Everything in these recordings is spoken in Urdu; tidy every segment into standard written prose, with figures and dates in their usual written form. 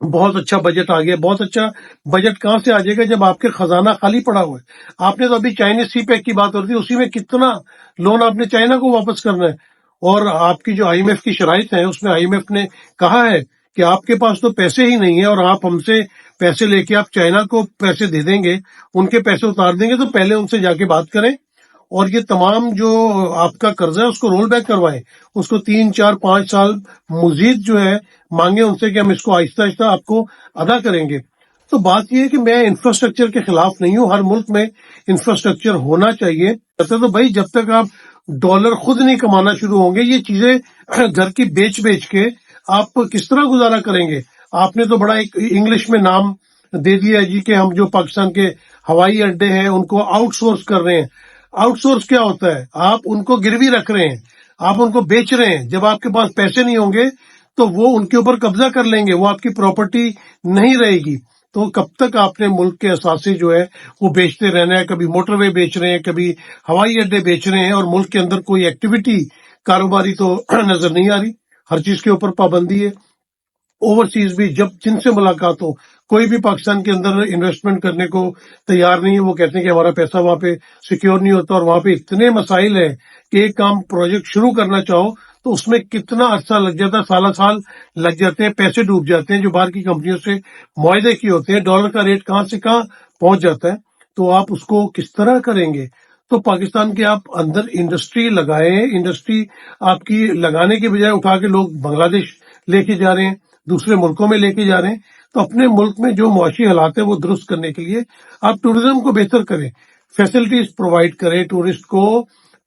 بہت اچھا بجٹ آ گیا. بہت اچھا بجٹ کہاں سے آ جائے گا جب آپ کے خزانہ خالی پڑا ہوا ہے. آپ نے تو ابھی چائنیز سی پیک کی بات ہو رہی تھی, اسی میں کتنا لون آپ نے چائنا کو واپس کرنا ہے. اور آپ کی جو آئی ایم ایف کی شرائط ہیں اس میں آئی ایم ایف نے کہا ہے کہ آپ کے پاس تو پیسے ہی نہیں ہیں اور آپ ہم سے پیسے لے کے آپ چائنا کو پیسے دے دیں گے, ان کے پیسے اتار دیں گے, تو پہلے ان سے جا کے بات کریں اور یہ تمام جو آپ کا قرضہ ہے اس کو رول بیک کروائیں. اس کو 3 4 5 سال مزید جو ہے مانگے ان سے کہ ہم اس کو آہستہ آہستہ آپ کو ادا کریں گے. تو بات یہ ہے کہ میں انفراسٹرکچر کے خلاف نہیں ہوں, ہر ملک میں انفراسٹرکچر ہونا چاہیے. تو بھائی جب تک آپ ڈالر خود نہیں کمانا شروع ہوں گے, یہ چیزیں گھر کی بیچ بیچ کے آپ کس طرح گزارا کریں گے. آپ نے تو بڑا ایک انگلش میں نام دے دیا جی کہ ہم جو پاکستان کے ہوائی اڈے ہیں ان کو آؤٹ سورس کر رہے ہیں. آؤٹ سورس کیا ہوتا ہے؟ آپ ان کو گروی رکھ رہے ہیں, آپ ان کو بیچ رہے ہیں. جب آپ کے پاس پیسے نہیں ہوں گے تو وہ ان کے اوپر قبضہ کر لیں گے, وہ آپ کی پراپرٹی نہیں رہے گی. تو کب تک آپ نے ملک کے اثاثے جو ہے وہ بیچتے رہنا ہے؟ کبھی موٹر وے بیچ رہے ہیں, کبھی ہوائی اڈے بیچ رہے ہیں, اور ملک کے اندر کوئی ایکٹیویٹی کاروباری تو نظر نہیں آ رہی. ہر چیز کے اوپر پابندی ہے. اوورسیز بھی جب جن سے ملاقات ہو, کوئی بھی پاکستان کے اندر انویسٹمنٹ کرنے کو تیار نہیں ہے. وہ کہتے ہیں کہ ہمارا پیسہ وہاں پہ سیکیور نہیں ہوتا, اور وہاں پہ اتنے مسائل ہیں کہ ایک کام پروجیکٹ شروع کرنا چاہو تو اس میں کتنا عرصہ لگ جاتا ہے, سالہ سال لگ جاتے ہیں, پیسے ڈوب جاتے ہیں جو باہر کی کمپنیوں سے معاہدے کی ہوتے ہیں. ڈالر کا ریٹ کہاں سے کہاں پہنچ جاتا ہے, تو آپ اس کو کس طرح کریں گے؟ تو پاکستان کے آپ اندر انڈسٹری لگائیں. انڈسٹری آپ کی لگانے کے بجائے اٹھا کے لوگ بنگلہ دیش لے کے جا رہے ہیں, دوسرے ملکوں میں لے کے جا رہے ہیں. تو اپنے ملک میں جو معاشی حالات ہیں وہ درست کرنے کے لیے آپ ٹورزم کو بہتر کریں, فیسلٹیز پرووائڈ کریں ٹورسٹ کو.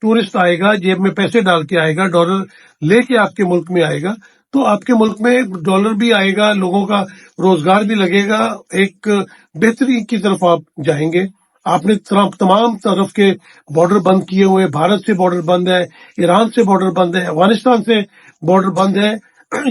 ٹورسٹ آئے گا, جیب میں پیسے ڈال کے آئے گا, ڈالر لے کے آپ کے ملک میں آئے گا, تو آپ کے ملک میں ڈالر بھی آئے گا, لوگوں کا روزگار بھی لگے گا, ایک بہتری کی طرف آپ جائیں گے. آپ نے تمام طرف کے بارڈر بند کیے ہوئے, بھارت سے بارڈر بند ہے, ایران سے بارڈر بند ہے, افغانستان سے بارڈر بند ہے.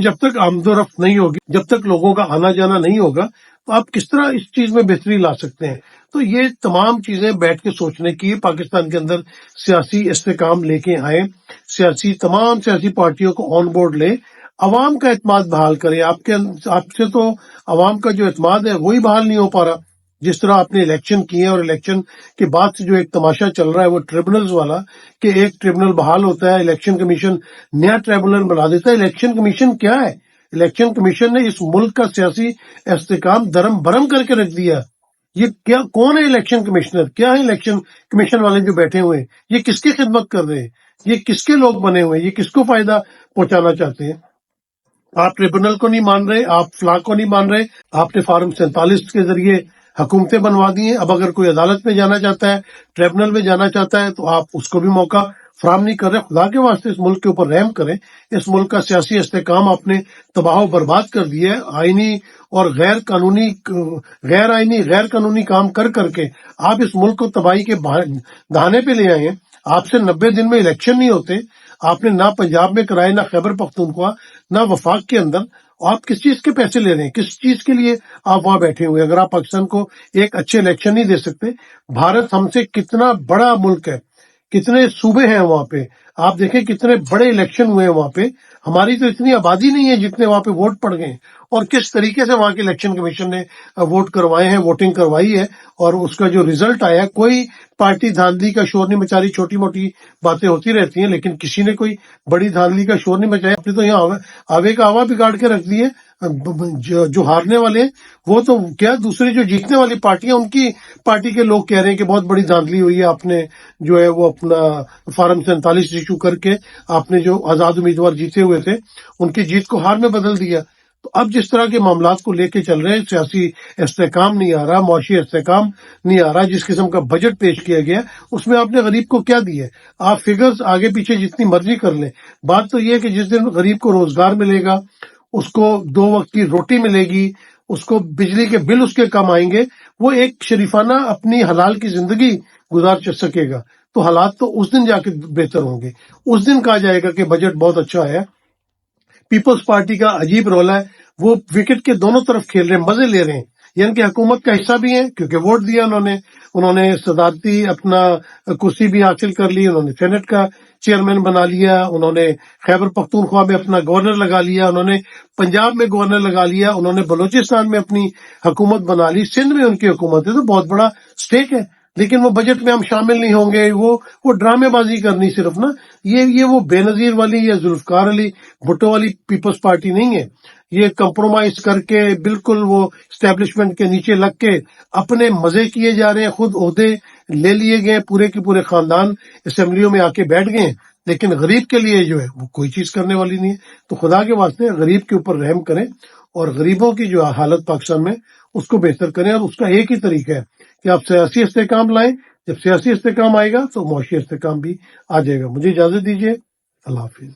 جب تک آمد و رفت نہیں ہوگی, جب تک لوگوں کا آنا جانا نہیں ہوگا, تو آپ کس طرح اس چیز میں بہتری لا سکتے ہیں؟ تو یہ تمام چیزیں بیٹھ کے سوچنے کی. پاکستان کے اندر سیاسی استحکام لے کے آئیں, تمام سیاسی پارٹیوں کو آن بورڈ لیں, عوام کا اعتماد بحال کریں. آپ سے تو عوام کا جو اعتماد ہے وہی بحال نہیں ہو پا رہا. جس طرح آپ نے الیکشن کیے ہیں, اور الیکشن کے بعد سے جو ایک تماشا چل رہا ہے وہ ٹریبونلز والا, کہ ایک ٹریبونل بحال ہوتا ہے, الیکشن کمیشن نیا ٹریبونل بنا دیتا ہے. الیکشن کمیشن کیا ہے؟ الیکشن کمیشن نے اس ملک کا سیاسی استحکام درم برم کر کے رکھ دیا. یہ کیا, کون ہے الیکشن کمشنر؟ کیا ہے الیکشن کمیشن والے جو بیٹھے ہوئے ہیں؟ یہ کس کی خدمت کر رہے ہیں؟ یہ کس کے لوگ بنے ہوئے ہیں؟ یہ کس کو فائدہ پہنچانا چاہتے ہیں؟ آپ ٹریبونل کو نہیں مان رہے, آپ فلاں کو نہیں مان رہے. آپ نے فارم 47 کے ذریعے حکومتیں بنوا دی ہیں. اب اگر کوئی عدالت میں جانا چاہتا ہے, ٹریبونل میں جانا چاہتا ہے, تو آپ اس کو بھی موقع فراہم نہیں کر رہے. خدا کے واسطے اس ملک کے اوپر رحم کریں. اس ملک کا سیاسی استحکام آپ نے تباہ و برباد کر دیا ہے. آئینی اور غیر آئینی غیر قانونی کام کر کے آپ اس ملک کو تباہی کے دہانے پہ لے آئے ہیں. آپ سے 90 دن میں الیکشن نہیں ہوتے. آپ نے نہ پنجاب میں کرائے, نہ خیبر پختونخوا, نہ وفاق کے اندر. آپ کس چیز کے پیسے لے رہے ہیں؟ کس چیز کے لیے آپ وہاں بیٹھے ہوئے ہیں اگر آپ پاکستان کو ایک اچھے الیکشن نہیں دے سکتے؟ بھارت ہم سے کتنا بڑا ملک ہے, کتنے صوبے ہیں وہاں پہ, آپ دیکھیں کتنے بڑے الیکشن ہوئے ہیں وہاں پہ. ہماری تو اتنی آبادی نہیں ہے جتنے وہاں پہ ووٹ پڑ گئے ہیں. اور کس طریقے سے وہاں کے الیکشن کمیشن نے ووٹ کروائے ہیں, ووٹنگ کروائی ہے, اور اس کا جو ریزلٹ آیا, کوئی پارٹی دھاندلی کا شور نہیں مچا رہی. چھوٹی موٹی باتیں ہوتی رہتی ہیں, لیکن کسی نے کوئی بڑی دھاندلی کا شور نہیں مچایا. آپ نے تو یہاں آوے کا آوا بگاڑ کے رکھ دیے. جو ہارنے والے ہیں وہ تو کیا, دوسری جو جیتنے والی پارٹیاں, ان کی پارٹی کے لوگ کہہ رہے ہیں کہ بہت بڑی دھاندلی ہوئی ہے, آپ نے جو ہے وہ اپنا فارم 47 ایشو کر کے آپ نے جو آزاد امیدوار جیتے ہوئے تھے ان کی جیت کو ہار میں بدل دیا. تو اب جس طرح کے معاملات کو لے کے چل رہے ہیں, سیاسی استحکام نہیں آ رہا, معاشی استحکام نہیں آ رہا, جس قسم کا بجٹ پیش کیا گیا اس میں آپ نے غریب کو کیا دیا ہے؟ آپ فگرز آگے پیچھے جتنی مرضی کر لیں, بات تو یہ ہے کہ جس دن غریب کو روزگار ملے گا, اس کو 2 وقت کی روٹی ملے گی, اس کو بجلی کے بل اس کے کم آئیں گے, وہ ایک شریفانہ اپنی حلال کی زندگی گزار سکے گا. تو حالات تو اس دن جا کے بہتر ہوں گے. اس دن کہا جائے گا کہ بجٹ بہت اچھا ہے. پیپلز پارٹی کا عجیب رول ہے, وہ وکٹ کے دونوں طرف کھیل رہے ہیں, مزے لے رہے ہیں, یعنی کہ حکومت کا حصہ بھی ہیں کیونکہ ووٹ دیا انہوں نے, انہوں نے صدارتی اپنا کرسی بھی حاصل کر لی، انہوں نے سینٹ کا چیئرمین بنا لیا، انہوں نے خیبر پختونخوا میں اپنا گورنر لگا لیا، انہوں نے پنجاب میں گورنر لگا لیا، انہوں نے بلوچستان میں اپنی حکومت بنا لی، سندھ میں ان کی حکومت ہے، تو بہت بڑا سٹیک ہے، لیکن وہ بجٹ میں ہم شامل نہیں ہوں گے، وہ ڈرامے بازی کرنی صرف نا، یہ وہ بے نظیر والی یا ذوالفقار علی بھٹو والی پیپلز پارٹی نہیں ہے، یہ کمپرومائز کر کے بالکل وہ اسٹیبلشمنٹ کے نیچے لگ کے اپنے مزے کیے جا رہے ہیں، خود عہدے لے لیے گئے، پورے کے پورے خاندان اسمبلیوں میں آ کے بیٹھ گئے ہیں، لیکن غریب کے لیے جو ہے وہ کوئی چیز کرنے والی نہیں ہے۔ تو خدا کے واسطے غریب کے اوپر رحم کریں اور غریبوں کی جو حالت پاکستان میں اس کو بہتر کریں، اور اس کا ایک ہی طریقہ ہے کہ آپ سیاسی استحکام لائیں، جب سیاسی استحکام آئے گا تو معاشی استحکام بھی آ جائے گا۔ مجھے اجازت دیجیے، اللہ حافظ۔